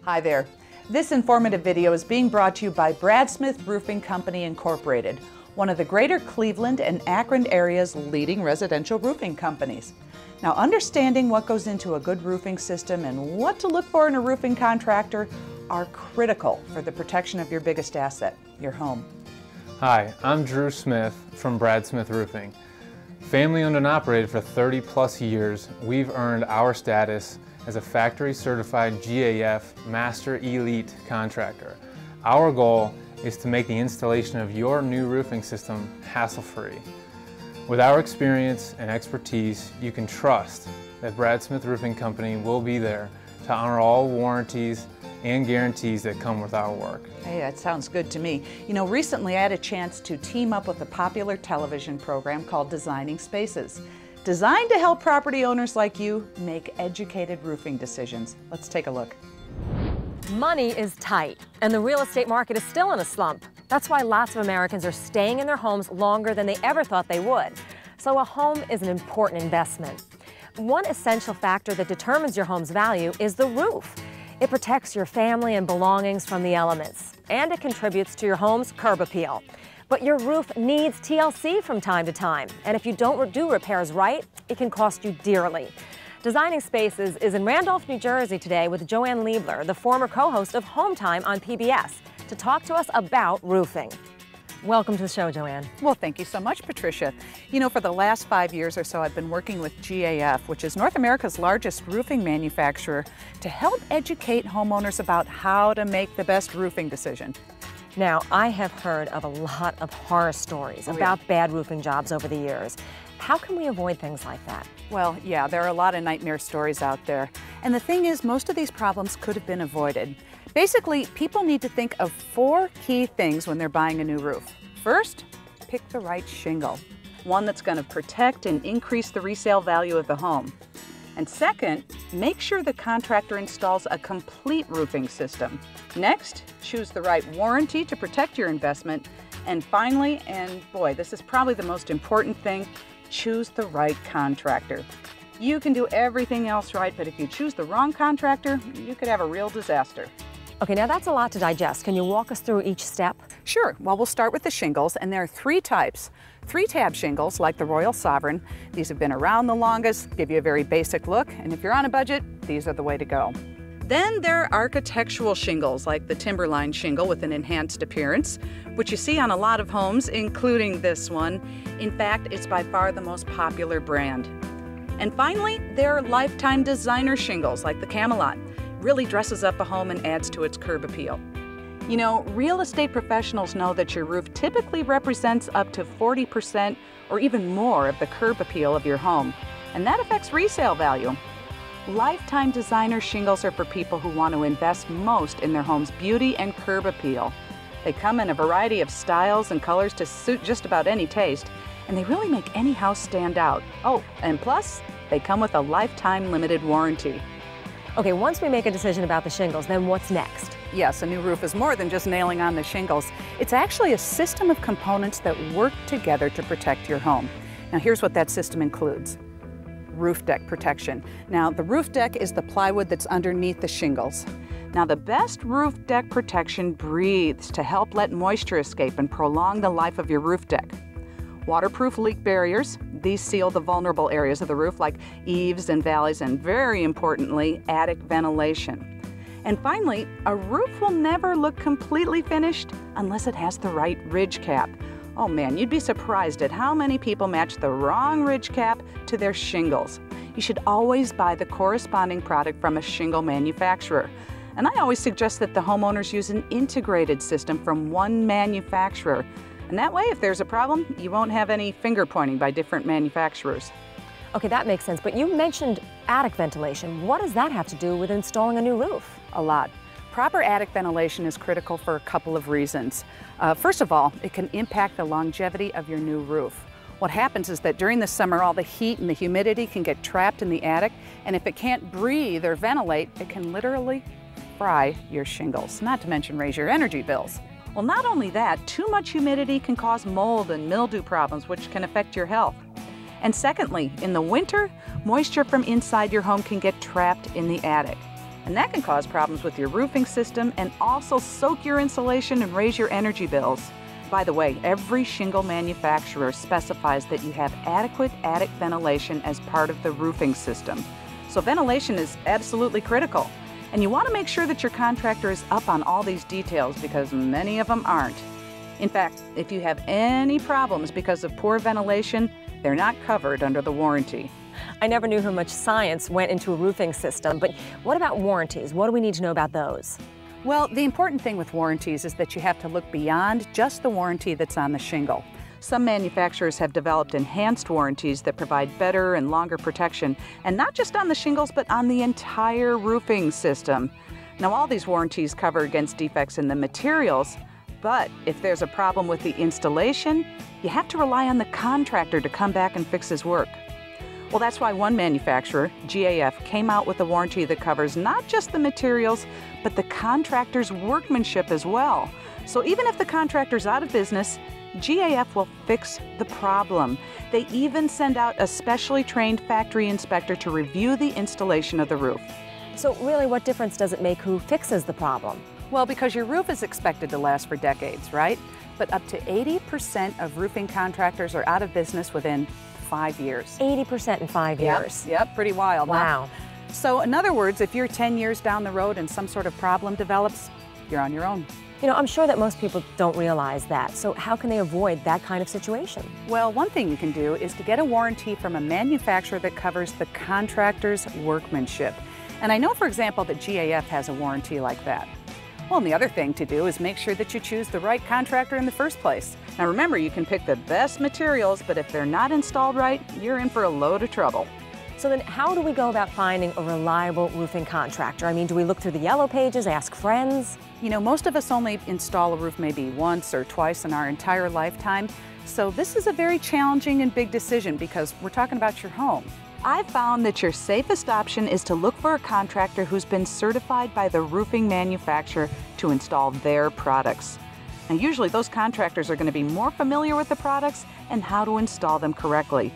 Hi there. This informative video is being brought to you by Brad Smith Roofing Company Incorporated, one of the greater Cleveland and Akron area's leading residential roofing companies. Now, understanding what goes into a good roofing system and what to look for in a roofing contractor are critical for the protection of your biggest asset, your home. Hi, I'm Drew Smith from Brad Smith Roofing. Family owned and operated for 30 plus years, we've earned our status as a factory certified GAF Master Elite contractor. Our goal is to make the installation of your new roofing system hassle-free. With our experience and expertise, you can trust that Brad Smith Roofing Company will be there to honor all warranties and guarantees that come with our work. Hey, that sounds good to me. You know, recently I had a chance to team up with a popular television program called Designing Spaces, designed to help property owners like you make educated roofing decisions. Let's take a look. Money is tight, and the real estate market is still in a slump. That's why lots of Americans are staying in their homes longer than they ever thought they would. So a home is an important investment. One essential factor that determines your home's value is the roof. It protects your family and belongings from the elements, and it contributes to your home's curb appeal. But your roof needs TLC from time to time, and if you don't do repairs right, it can cost you dearly. Designing Spaces is in Randolph, New Jersey today with Joanne Liebler, the former co-host of Home Time on PBS, to talk to us about roofing. Welcome to the show, Joanne. Well, thank you so much, Patricia. You know, for the last 5 years or so, I've been working with GAF, which is North America's largest roofing manufacturer, to help educate homeowners about how to make the best roofing decision. Now, I have heard of a lot of horror stories about bad roofing jobs over the years. How can we avoid things like that? Well, yeah, there are a lot of nightmare stories out there. And the thing is, most of these problems could have been avoided. Basically, people need to think of 4 key things when they're buying a new roof. First, pick the right shingle, one that's going to protect and increase the resale value of the home. And second, make sure the contractor installs a complete roofing system. Next, choose the right warranty to protect your investment. And finally, and boy, this is probably the most important thing, choose the right contractor. You can do everything else right, but if you choose the wrong contractor, you could have a real disaster. Okay, now that's a lot to digest. Can you walk us through each step? Sure. Well, we'll start with the shingles, and there are 3 types. 3-tab shingles, like the Royal Sovereign. These have been around the longest, give you a very basic look, and if you're on a budget, these are the way to go. Then there are architectural shingles, like the Timberline shingle with an enhanced appearance, which you see on a lot of homes, including this one. In fact, it's by far the most popular brand. And finally, there are lifetime designer shingles, like the Camelot. Really dresses up a home and adds to its curb appeal. You know, real estate professionals know that your roof typically represents up to 40% or even more of the curb appeal of your home, and that affects resale value. Lifetime designer shingles are for people who want to invest most in their home's beauty and curb appeal. They come in a variety of styles and colors to suit just about any taste, and they really make any house stand out. Oh, and plus, they come with a lifetime limited warranty. Okay, once we make a decision about the shingles, then what's next? Yes, a new roof is more than just nailing on the shingles. It's actually a system of components that work together to protect your home. Now, here's what that system includes. Roof deck protection. Now, the roof deck is the plywood that's underneath the shingles. Now, the best roof deck protection breathes to help let moisture escape and prolong the life of your roof deck. Waterproof leak barriers. These seal the vulnerable areas of the roof like eaves and valleys, and very importantly, attic ventilation. And finally, a roof will never look completely finished unless it has the right ridge cap. Oh man, you'd be surprised at how many people match the wrong ridge cap to their shingles. You should always buy the corresponding product from a shingle manufacturer. And I always suggest that the homeowners use an integrated system from one manufacturer. And that way, if there's a problem, you won't have any finger pointing by different manufacturers. Okay, that makes sense, but you mentioned attic ventilation. What does that have to do with installing a new roof? A lot. Proper attic ventilation is critical for a couple of reasons. First of all, it can impact the longevity of your new roof. What happens is that during the summer, all the heat and the humidity can get trapped in the attic, and if it can't breathe or ventilate, it can literally fry your shingles, not to mention raise your energy bills. Well, not only that, too much humidity can cause mold and mildew problems, which can affect your health. And secondly, in the winter, moisture from inside your home can get trapped in the attic. And that can cause problems with your roofing system and also soak your insulation and raise your energy bills. By the way, every shingle manufacturer specifies that you have adequate attic ventilation as part of the roofing system. So ventilation is absolutely critical. And you want to make sure that your contractor is up on all these details because many of them aren't. In fact, if you have any problems because of poor ventilation, they're not covered under the warranty. I never knew how much science went into a roofing system, but what about warranties? What do we need to know about those? Well, the important thing with warranties is that you have to look beyond just the warranty that's on the shingle. Some manufacturers have developed enhanced warranties that provide better and longer protection, and not just on the shingles, but on the entire roofing system. Now, all these warranties cover against defects in the materials, but if there's a problem with the installation, you have to rely on the contractor to come back and fix his work. Well, that's why one manufacturer, GAF, came out with a warranty that covers not just the materials, but the contractor's workmanship as well. So even if the contractor's out of business, GAF will fix the problem. They even send out a specially trained factory inspector to review the installation of the roof. So really, what difference does it make who fixes the problem? Well, because your roof is expected to last for decades, right? But up to 80% of roofing contractors are out of business within 5 years. 80% in 5 years? Yep, pretty wild. Wow. Huh? So in other words, if you're 10 years down the road and some sort of problem develops, you're on your own. You know, I'm sure that most people don't realize that. So how can they avoid that kind of situation? Well, one thing you can do is to get a warranty from a manufacturer that covers the contractor's workmanship. And I know, for example, that GAF has a warranty like that. Well, and the other thing to do is make sure that you choose the right contractor in the first place. Now remember, you can pick the best materials, but if they're not installed right, you're in for a load of trouble. So then how do we go about finding a reliable roofing contractor? I mean, do we look through the yellow pages, ask friends? You know, most of us only install a roof maybe once or twice in our entire lifetime. So this is a very challenging and big decision because we're talking about your home. I've found that your safest option is to look for a contractor who's been certified by the roofing manufacturer to install their products. Now, usually those contractors are going to be more familiar with the products and how to install them correctly,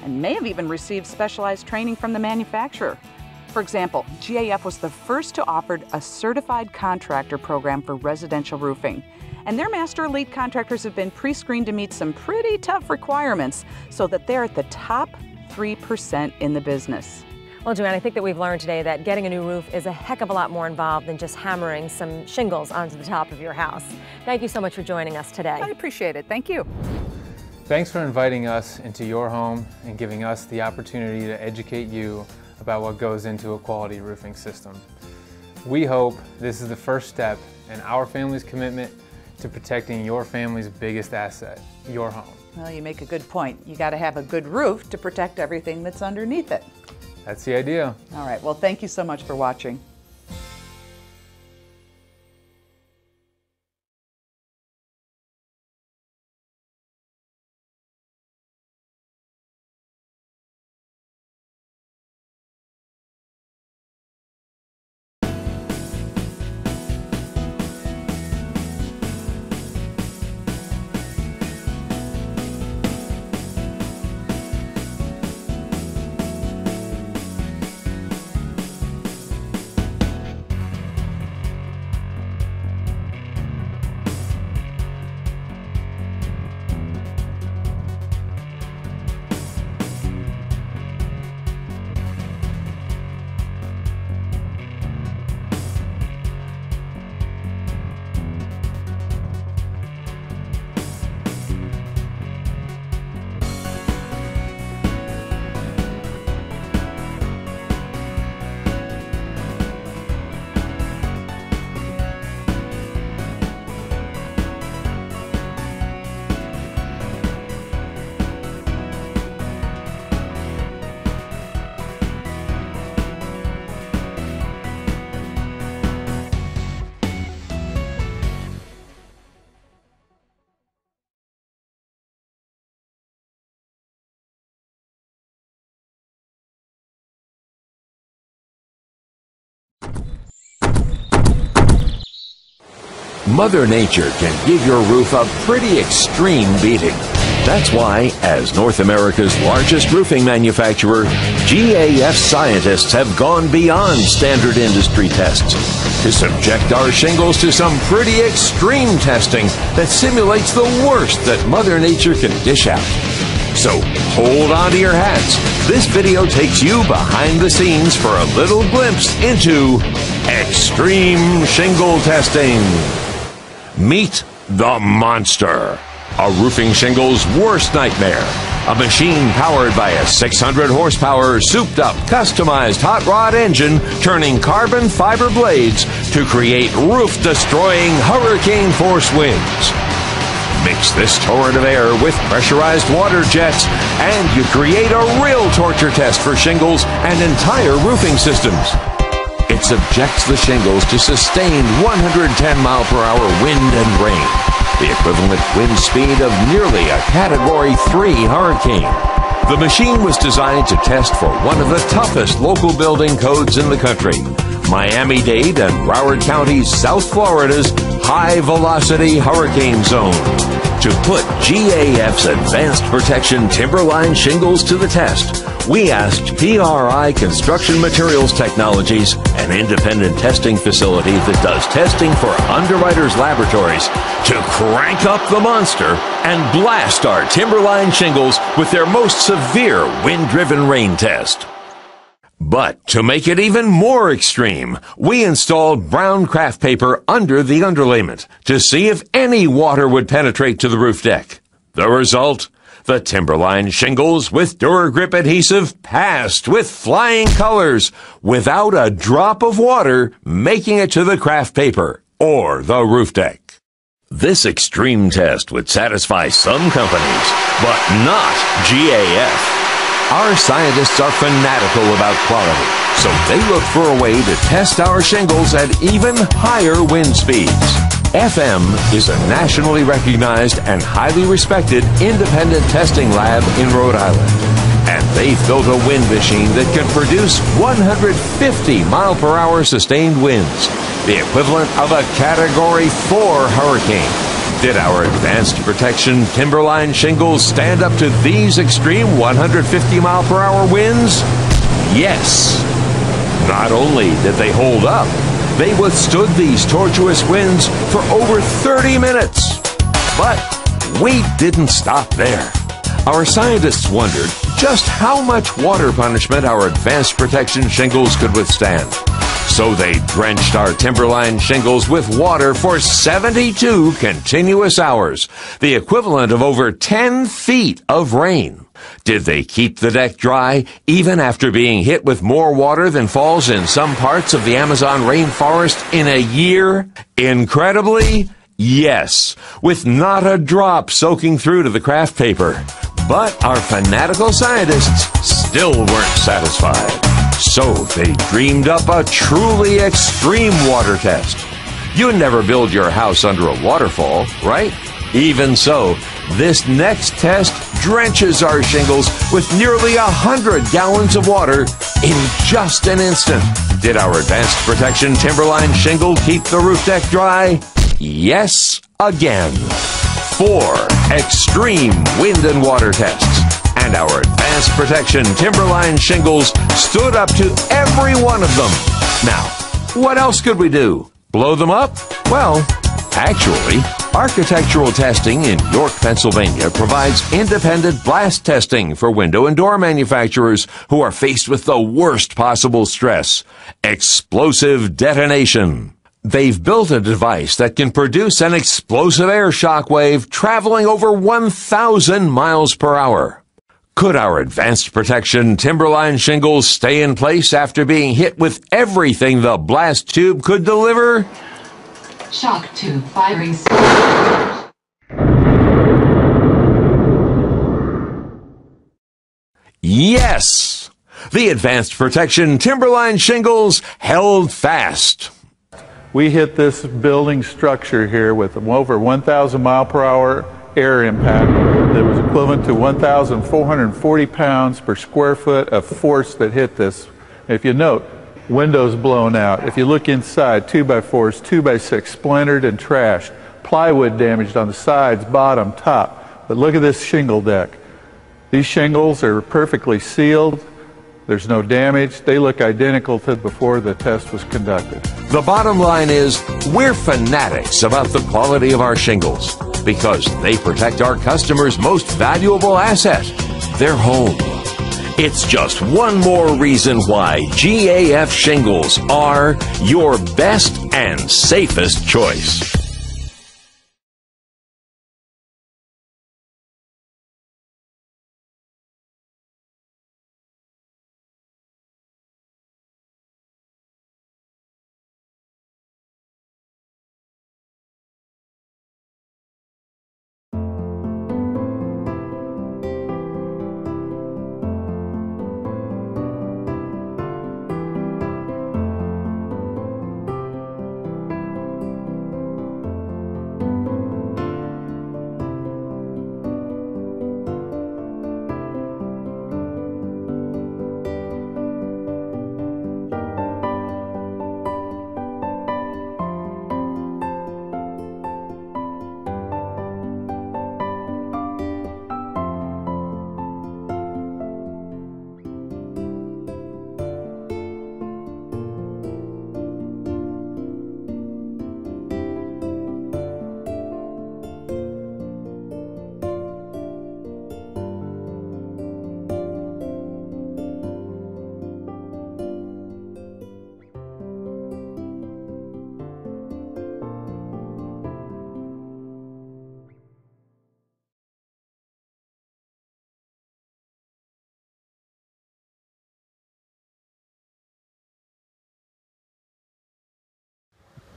and may have even received specialized training from the manufacturer. For example, GAF was the first to offer a certified contractor program for residential roofing. And their master elite contractors have been pre-screened to meet some pretty tough requirements so that they're at the top 3% in the business. Well, Joanne, I think that we've learned today that getting a new roof is a heck of a lot more involved than just hammering some shingles onto the top of your house. Thank you so much for joining us today. I appreciate it. Thank you. Thanks for inviting us into your home and giving us the opportunity to educate you about what goes into a quality roofing system. We hope this is the first step in our family's commitment to protecting your family's biggest asset, your home. Well, you make a good point. You got to have a good roof to protect everything that's underneath it. That's the idea. All right, well, thank you so much for watching. Mother Nature can give your roof a pretty extreme beating. That's why, as North America's largest roofing manufacturer, GAF scientists have gone beyond standard industry tests to subject our shingles to some pretty extreme testing that simulates the worst that Mother Nature can dish out. So hold on to your hats. This video takes you behind the scenes for a little glimpse into extreme shingle testing. Meet the monster. A roofing shingle's worst nightmare. A machine powered by a 600 horsepower, souped-up, customized hot rod engine turning carbon fiber blades to create roof-destroying hurricane-force winds. Mix this torrent of air with pressurized water jets, and you create a real torture test for shingles and entire roofing systems. It subjects the shingles to sustained 110 mile per hour wind and rain, the equivalent wind speed of nearly a Category 3 hurricane. The machine was designed to test for one of the toughest local building codes in the country, Miami-Dade and Broward County's South Florida's high-velocity hurricane zone. To put GAF's Advanced Protection Timberline shingles to the test, we asked PRI Construction Materials Technologies, an independent testing facility that does testing for Underwriters Laboratories, to crank up the monster and blast our Timberline shingles with their most severe wind-driven rain test. But to make it even more extreme, we installed brown craft paper under the underlayment to see if any water would penetrate to the roof deck. The result? The Timberline shingles with DuraGrip adhesive passed with flying colors without a drop of water making it to the craft paper or the roof deck. This extreme test would satisfy some companies, but not GAF. Our scientists are fanatical about quality, so they look for a way to test our shingles at even higher wind speeds. FM is a nationally recognized and highly respected independent testing lab in Rhode Island. And they've built a wind machine that can produce 150 mile per hour sustained winds, the equivalent of a Category 4 hurricane. Did our Advanced Protection Timberline shingles stand up to these extreme 150 mile per hour winds? Yes. Not only did they hold up, they withstood these tortuous winds for over 30 minutes. But we didn't stop there. Our scientists wondered just how much water punishment our Advanced Protection shingles could withstand. So they drenched our Timberline shingles with water for 72 continuous hours, the equivalent of over 10 feet of rain. Did they keep the deck dry even after being hit with more water than falls in some parts of the Amazon rainforest in a year? Incredibly, yes, with not a drop soaking through to the craft paper. But our fanatical scientists still weren't satisfied. So they dreamed up a truly extreme water test. You never build your house under a waterfall, right? Even so, this next test drenches our shingles with nearly 100 gallons of water in just an instant. Did our Advanced Protection Timberline shingle keep the roof deck dry? Yes, again. 4 extreme wind and water tests. And our Advanced Protection Timberline shingles stood up to every one of them. Now, what else could we do? Blow them up? Well, actually, architectural testing in York, Pennsylvania provides independent blast testing for window and door manufacturers who are faced with the worst possible stress: explosive detonation. They've built a device that can produce an explosive air shock wave traveling over 1,000 miles per hour. Could our Advanced Protection Timberline shingles stay in place after being hit with everything the blast tube could deliver? Shock tube firing. Yes! The Advanced Protection Timberline shingles held fast. We hit this building structure here with over 1,000 mile per hour air impact that was equivalent to 1,440 pounds per square foot of force that hit this. If you note, windows blown out. If you look inside, 2x4s, 2x6 splintered and trashed, plywood damaged on the sides, bottom, top. But look at this shingle deck. These shingles are perfectly sealed. There's no damage. They look identical to before the test was conducted. The bottom line is, we're fanatics about the quality of our shingles because they protect our customers' most valuable asset, their home. It's just one more reason why GAF shingles are your best and safest choice.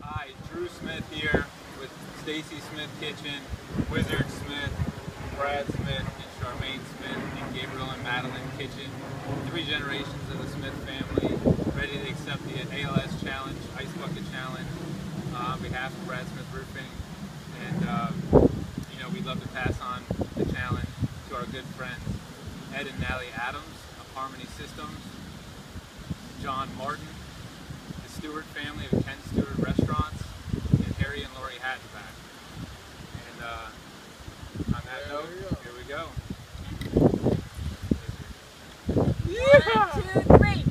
Hi, Drew Smith here with Stacy Smith Kitchen, Wizard Smith, Brad Smith, and Charmaine Smith, and Gabriel and Madeline Kitchen. 3 generations of the Smith family, ready to accept the ALS Challenge, Ice Bucket Challenge, on behalf of Brad Smith Roofing. And, you know, we'd love to pass on the challenge to our good friends, Ed and Natalie Adams of Harmony Systems, John Martin, the Stewart family of Ken Stewart Restaurants, and Harry and Lori Hattenback. And on that note, here we go. 1, 2, 3.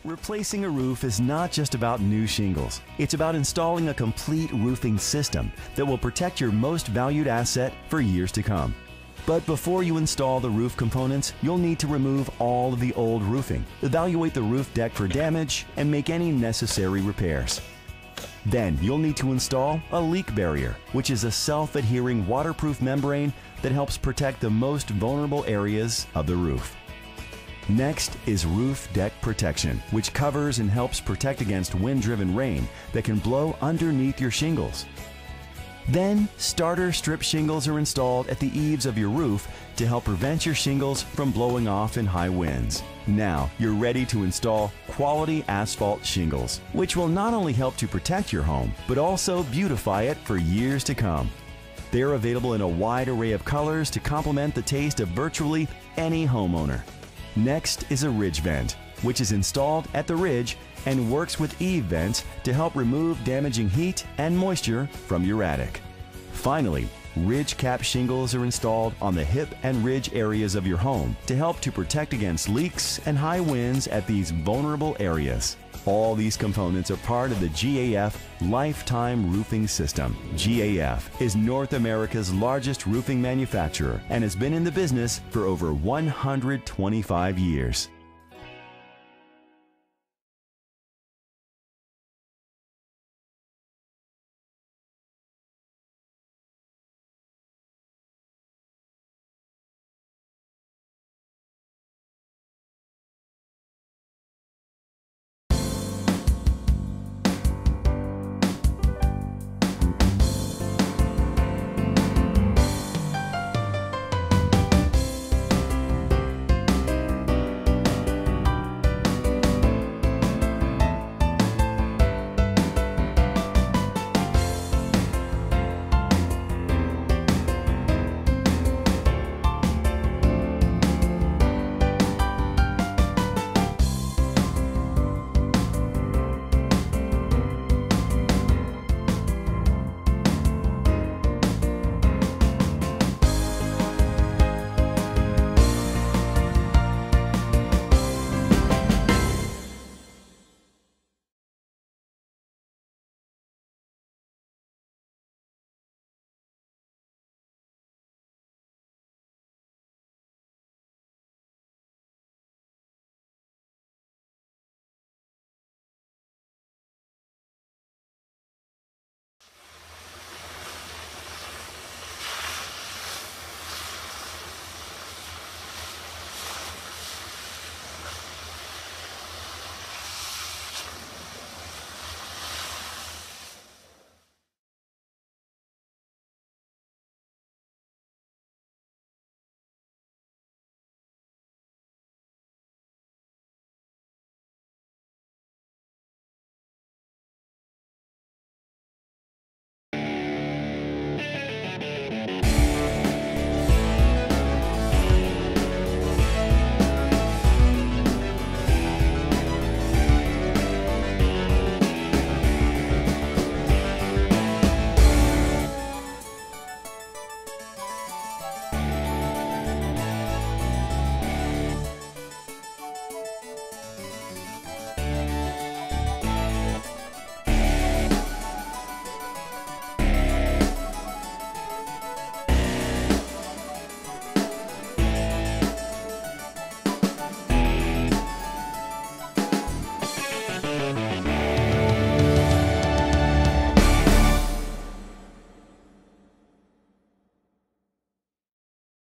Replacing a roof is not just about new shingles. It's about installing a complete roofing system that will protect your most valued asset for years to come. But before you install the roof components, you'll need to remove all of the old roofing, evaluate the roof deck for damage, and make any necessary repairs. Then you'll need to install a leak barrier, which is a self-adhering waterproof membrane that helps protect the most vulnerable areas of the roof. Next is roof deck protection, which covers and helps protect against wind-driven rain that can blow underneath your shingles. Then, starter strip shingles are installed at the eaves of your roof to help prevent your shingles from blowing off in high winds. Now, you're ready to install quality asphalt shingles, which will not only help to protect your home, but also beautify it for years to come. They're available in a wide array of colors to complement the taste of virtually any homeowner. Next is a ridge vent, which is installed at the ridge and works with eave vents to help remove damaging heat and moisture from your attic. Finally, ridge cap shingles are installed on the hip and ridge areas of your home to help to protect against leaks and high winds at these vulnerable areas. All these components are part of the GAF Lifetime Roofing System. GAF is North America's largest roofing manufacturer and has been in the business for over 125 years.